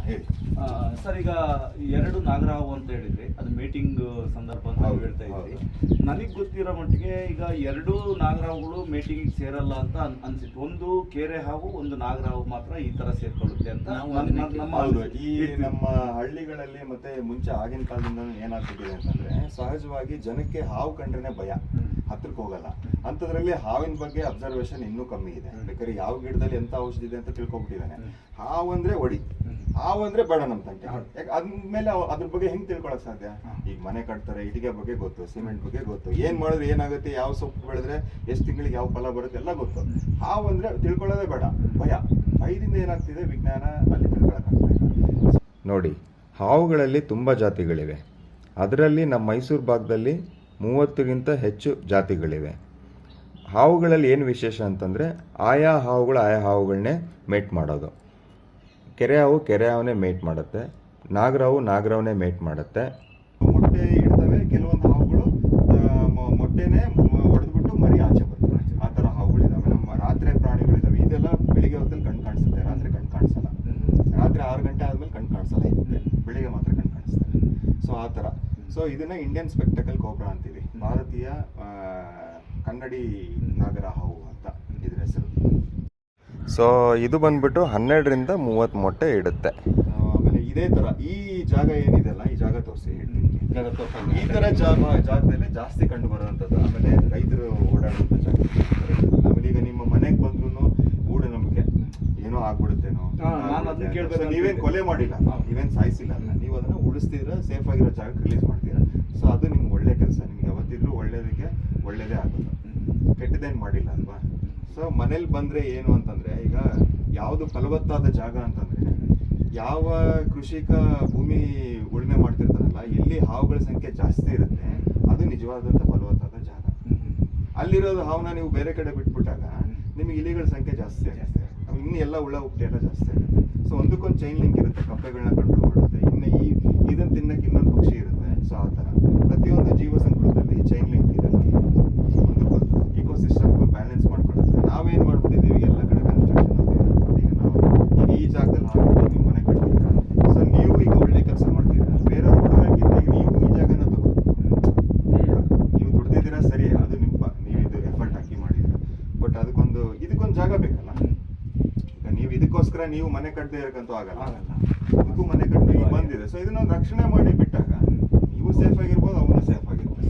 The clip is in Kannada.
ಹೇಳಿ ಸರ್, ಈಗ 2 ನಾಗರಹಾವು ಅಂತ ಹೇಳಿದ್ರಿ, ಅದು ಮೀಟಿಂಗ್ ಸಂದರ್ಭ ಅಂತ ಹೇಳ್ತಾ ಇದ್ರಿ. ನನಗೆ ಗೊತ್ತಿರೋ ಮಟ್ಟಿಗೆ ಈಗ 2 ನಾಗರಹಾವುಗಳು ಮೀಟಿಂಗ್ ಸೇರಲ್ಲ ಅಂತ ಅನ್ಸಿತ್ತು. ಒಂದು ಕೆರೆ ಹಾವು, ಒಂದು ನಾಗರಹಾವು ಮಾತ್ರ ಈ ತರ ಸೇರ್ಕೊಳ್ಳುತ್ತೆ ಅಂತ ನಮ್ಮ ಹಳ್ಳಿಗಳಲ್ಲಿ ಮತ್ತೆ ಮುಂಚೆ ಆಗಿನ ಕಾಲದಿಂದ ಏನಾಗ್ತಿದೆ ಅಂತಂದ್ರೆ, ಸಹಜವಾಗಿ ಜನಕ್ಕೆ ಹಾವು ಕಂಡ್ರೇನೆ ಭಯ, ಹತ್ರಕ್ಕೆ ಹೋಗಲ್ಲ. ಅಂಥದ್ರಲ್ಲಿ ಹಾವಿನ ಬಗ್ಗೆ ಅಬ್ಸರ್ವೇಷನ್ ಇನ್ನೂ ಕಮ್ಮಿ ಇದೆ. ಬೇಕಾದ್ರೆ ಯಾವ ಗಿಡದಲ್ಲಿ ಎಂತ ಔಷಧಿ ಇದೆ ಅಂತ ತಿಳ್ಕೊಬಿಟ್ಟಿದ್ದಾನೆ. ಹಾವು ಅಂದ್ರೆ ಒಡಿ, ಹಾವು ಅಂದ್ರೆ ಬೇಡ ನಮ್ಮ ತಂಟೆ. ಯಾಕೆ ಅದ್ಮೇಲೆ ಅದ್ರ ಬಗ್ಗೆ ಹೆಂಗ್ ತಿಳ್ಕೊಳಕ್ ಸಾಧ್ಯ? ಈಗ ಮನೆ ಕಟ್ತಾರೆ, ಇಟಿಗೆ ಬಗ್ಗೆ ಗೊತ್ತು, ಸಿಮೆಂಟ್ ಬಗ್ಗೆ ಗೊತ್ತು, ಏನ್ ಮಾಡಿದ್ರೆ ಏನಾಗುತ್ತೆ, ಯಾವ ಸೊಪ್ಪು ಬೆಳೆದ್ರೆ ಎಷ್ಟು ತಿಂಗಳಿಗೆ ಯಾವ ಫಲ ಬರುತ್ತೆ ಎಲ್ಲ ಗೊತ್ತು. ಹಾವು ಅಂದ್ರೆ ತಿಳ್ಕೊಳ್ಳೋದೇ ಬೇಡ, ಭಯ. ಭಯದಿಂದ ಏನಾಗ್ತಿದೆ, ವಿಜ್ಞಾನ ಅಲ್ಲಿ ತಿಳ್ಕೊಳಕ್ಕಾಗ್ತಾ. ನೋಡಿ, ಹಾವುಗಳಲ್ಲಿ ತುಂಬ ಜಾತಿಗಳಿವೆ. ಅದರಲ್ಲಿ ನಮ್ಮ ಮೈಸೂರು ಭಾಗದಲ್ಲಿ 30ಗಿಂತ ಹೆಚ್ಚು ಜಾತಿಗಳಿವೆ. ಹಾವುಗಳಲ್ಲಿ ಏನು ವಿಶೇಷ ಅಂತಂದರೆ, ಆಯಾ ಹಾವುಗಳನ್ನೇ ಮೇಟ್ ಮಾಡೋದು. ಕೆರೆ ಹಾವನ್ನೇ ಮೇಟ್ ಮಾಡುತ್ತೆ, ನಾಗರಹಾವನ್ನೇ ಮೇಟ್ ಮಾಡುತ್ತೆ. ಮೊಟ್ಟೆ ಇಡ್ತವೆ ಕೆಲವೊಂದು ಹಾವುಗಳು, ಮೊಟ್ಟೆನೇ ಹೊಡೆದ್ಬಿಟ್ಟು ಮರಿ ಆಚೆ ಬರ್ತವೆ. ಆ ಥರ ಹಾವುಗಳಿದಾವೆ. ನಮ್ಮ ರಾತ್ರಿ ಪ್ರಾಣಿಗಳಿದಾವೆ. ಇದೆಲ್ಲ ಬೆಳಿಗ್ಗೆ ಹೊತ್ತಲ್ಲಿ ಕಣ್ಣು ಕಾಣಿಸುತ್ತೆ, ರಾತ್ರಿ ಕಣ್ಣು ಕಾಣಿಸಲ್ಲ. ರಾತ್ರಿ 6 ಗಂಟೆ ಆದ್ಮೇಲೆ ಕಣ್ಣು ಕಾಣಿಸಲ್ಲ ಇರುತ್ತೆ, ಬೆಳಿಗ್ಗೆ ಮಾತ್ರ ಕಣ್ಣು ಕಾಣಿಸ್ತದೆ. ಸೊ ಆ ಥರ. ಸೊ ಇದನ್ನ ಇಂಡಿಯನ್ ಸ್ಪೆಕ್ಟಕಲ್ ಕೋಬ್ರಾ ಅಂತೀವಿ, ಭಾರತೀಯ ಕನ್ನಡಿ ನಾಗರಹಾವು ಅಂತ ಇದ್ರ ಹೆಸರು. ಸೊ ಇದು ಬಂದ್ಬಿಟ್ಟು 12ರಿಂದ 30 ಮೊಟ್ಟೆ ಇಡುತ್ತೆ. ಆಮೇಲೆ ಇದೇ ತರ ಈ ಜಾಗ ಏನಿದೆಲ್ಲ, ಈ ಜಾಗ ತೋರಿಸಿ ಹೇಳ್ತೀನಿ. ಈ ತರ ಜಾಗದಲ್ಲಿ ಜಾಸ್ತಿ ಕಂಡು ಬರುವಂಥದ್ದು. ಆಮೇಲೆ ರೈತರು ಓಡಾಡುವಂಥ ಜಾಗ. ಆಮೇಲೆ ಈಗ ನಿಮ್ಮ ಮನೆಗೆ ಬಂದ್ರು ಮೂಢನಂಬಿಕೆ ಏನೋ ಆಗ್ಬಿಡುತ್ತೇನೋ, ನೀವೇನ್ ಕೊಲೆ ಮಾಡಿಲ್ಲ, ನೀವೇನ್ ಸಾಯಿಸಿಲ್ಲ, ನೀವು ಅದನ್ನ ಉಳಿಸ್ತಿದ್ರೆ ಸೇಫ್ ಆಗಿರೋ ಜಾಗಕ್ಕೆ ರಿಲೀಸ್ ಮಾಡ್ತೀರಾ. ಸೊ ಅದು ನಿಮ್ಗೆ ಒಳ್ಳೆ ಕೆಲಸ. ನಿಮ್ಗೆ ಯಾವತ್ತಿದ್ರು ಒಳ್ಳೇದಕ್ಕೆ ಒಳ್ಳೇದೇ ಆಗೋದು, ಕೆಟ್ಟದೇನು ಮಾಡಿಲ್ಲ ಅಲ್ವಾ. ಸೊ ಮನೇಲಿ ಬಂದ್ರೆ ಏನು ಅಂತಂದ್ರೆ, ಈಗ ಯಾವುದು ಫಲವತ್ತಾದ ಜಾಗ ಅಂತಂದ್ರೆ, ಯಾವ ಕೃಷಿಕ ಭೂಮಿ ಉಳುಮೆ ಮಾಡ್ತಿರ್ತಾರಲ್ಲ, ಎಲ್ಲಿ ಹಾವುಗಳ ಸಂಖ್ಯೆ ಜಾಸ್ತಿ ಇರುತ್ತೆ ಅದು ನಿಜವಾದಂತ ಫಲವತ್ತಾದ ಜಾಗ. ಅಲ್ಲಿರೋದು ಹಾವನ್ನ ನೀವು ಬೇರೆ ಕಡೆ ಬಿಟ್ಬಿಟ್ಟಾಗ ನಿಮಗೆ ಇಲಿಗಳ ಸಂಖ್ಯೆ ಜಾಸ್ತಿ ಆಗುತ್ತೆ, ಇನ್ನು ಎಲ್ಲ ಹುಳ ಹುಪ್ಟಿ ಎಲ್ಲ ಜಾಸ್ತಿ ಆಗುತ್ತೆ. ಸೊ ಒಂದಕ್ಕೊಂದು ಚೈನ್ ಲಿಂಕ್ ಇರುತ್ತೆ, ಕಪ್ಪೆಗಳನ್ನ ಕಂಟ್ರೋಲ್ ಮಾಡುತ್ತೆ, ಇನ್ನು ಇದನ್ನ ತಿನ್ನಕ್ಕೆ ಇನ್ನೊಂದು ಪಕ್ಷಿ ಇರುತ್ತೆ. ಸೊ ಆ ಥರ ಪ್ರತಿಯೊಂದು ಜೀವ ಸಂಕುಲದಲ್ಲಿ ಚೈನ್ ಲಿಂಕ್ ಇದೆ, ಒಂದಕ್ಕೊಂದು ಇಕೋಸಿಸ್ಟಮ್ ಬ್ಯಾಲೆನ್ಸ್ ಮಾಡ್ಕೊಳ್ಳುತ್ತೆ. ನಾವೇನ್ ಮಾಡ್ಬಿಟ್ಟಿದ್ದೀವಿ, ಎಲ್ಲ ಕಡೆ ಕನ್ಸ್ಟ್ರಕ್ಷನ್ ಈಗ ನಾವು ಈಗ ಈ ಜಾಗದಲ್ಲಿ ಹಾಕ್ಬಿಟ್ಟು ನೀವು ಮನೆ ಕಟ್ತೀರಾ. ಸೊ ನೀವು ಈಗ ಒಳ್ಳೆ ಕೆಲಸ ಮಾಡ್ತೀರಾ, ಬೇರೆ ಹುಡುಗಿಂತ ಈಗ ನೀವು ಈ ಜಾಗನ ತಗೋ, ನೀವು ದುಡ್ದಿದ್ದೀರಾ ಸರಿ, ಅದು ನೀವು ಇದು ಎಫರ್ಟ್ ಹಾಕಿ ಮಾಡಿದ್ದೀರಾ. ಬಟ್ ಇದಕ್ಕೊಂದು ಜಾಗ ಬೇಕಲ್ಲ. ಈಗ ನೀವು ಇದಕ್ಕೋಸ್ಕರ ನೀವು ಮನೆ ಕಟ್ಟದೇ ಇರಕ್ಕಂತೂ ಆಗಲ್ಲ, ಅದಕ್ಕೂ ಮನೆ ಕಟ್ಟಿ ಬಂದಿದೆ. ಸೊ ಇದನ್ನ ರಕ್ಷಣೆ ಮಾಡಿ ಬಿಟ್ಟಾಗ ನೀವು ಸೇಫ್ ಆಗಿರ್ಬೋದು.